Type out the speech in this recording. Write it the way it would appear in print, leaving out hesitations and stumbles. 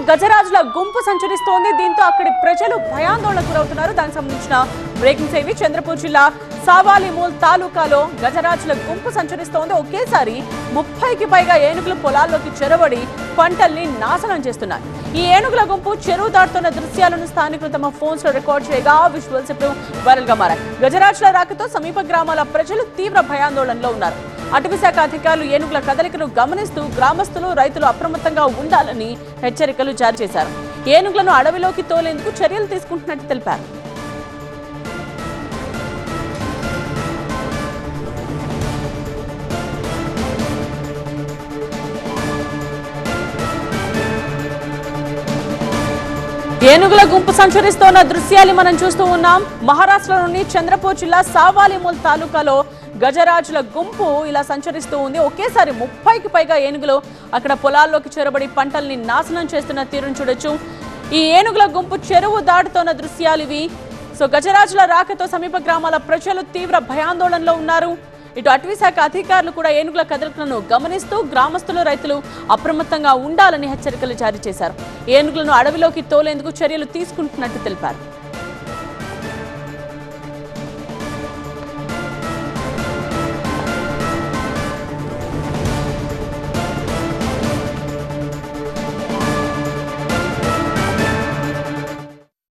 గజరాజుల గుంపు సంచరిస్తోంది. దీంతో అక్కడి ప్రజలు భయాందోళనకు గురవుతున్నారు. దానికి సంబంధించిన బ్రేకింగ్ సేవి చంద్రపూర్ జిల్లా సావాలిమూల్ తాలూకాలో గజరాజుల గుంపు సంచరిస్తోంది. ఒకేసారి 30కి పైగా ఏనుగులు పొలాల్లోకి చెరబడి పంటల్ని నాశనం చేస్తున్నాయి. ఈ ఏనుగుల గుంపు చెరువు దాటుతున్న దృశ్యాలను స్థానికులు తమ ఫోన్స్ లో రికార్డ్ చేయగా విజువల్స్ ఇప్పుడు వైరల్ గా మారాయి. గజరాజుల రాకతో సమీప గ్రామాల ప్రజలు తీవ్ర భయాందోళనలో ఉన్నారు. అటవీ శాఖ అధికారులు ఏనుగుల కదలికను గమనిస్తూ గ్రామస్తులు రైతులు అప్రమత్తంగా ఉండాలని హెచ్చరికలు జారీ చేశారు. ఏనుగులను అడవిలోకి తోలేందుకు చర్యలు తీసుకుంటున్నట్టు తెలిపారు. ఏనుగుల గుంపు సంచరిస్తోన్న దృశ్యాలు మనం చూస్తూ ఉన్నాం. మహారాష్ట్రలోని చంద్రపూర్ జిల్లా సావాలిమూల్ తాలూకాలో గజరాజుల గుంపు ఇలా సంచరిస్తూ ఉంది. ఒకేసారి 30కి పైగా ఏనుగులు అక్కడ పొలాల్లోకి చొరబడి పంటల్ని నాశనం చేస్తున్న తీరును చూడొచ్చు. ఈ ఏనుగుల గుంపు చెరువు దాటుతోన్న దృశ్యాలు ఇవి. గజరాజుల రాకతో సమీప గ్రామాల ప్రజలు తీవ్ర భయాందోళనలో ఉన్నారు. ఇటు అటవీ శాఖ అధికారులు కూడా ఏనుగుల కదలికలను గమనిస్తూ గ్రామస్తులు రైతులు అప్రమత్తంగా ఉండాలని హెచ్చరికలు జారీ చేశారు. ఏనుగులను అడవిలోకి తోలేందుకు చర్యలు తీసుకుంటున్నట్టు తెలిపారు.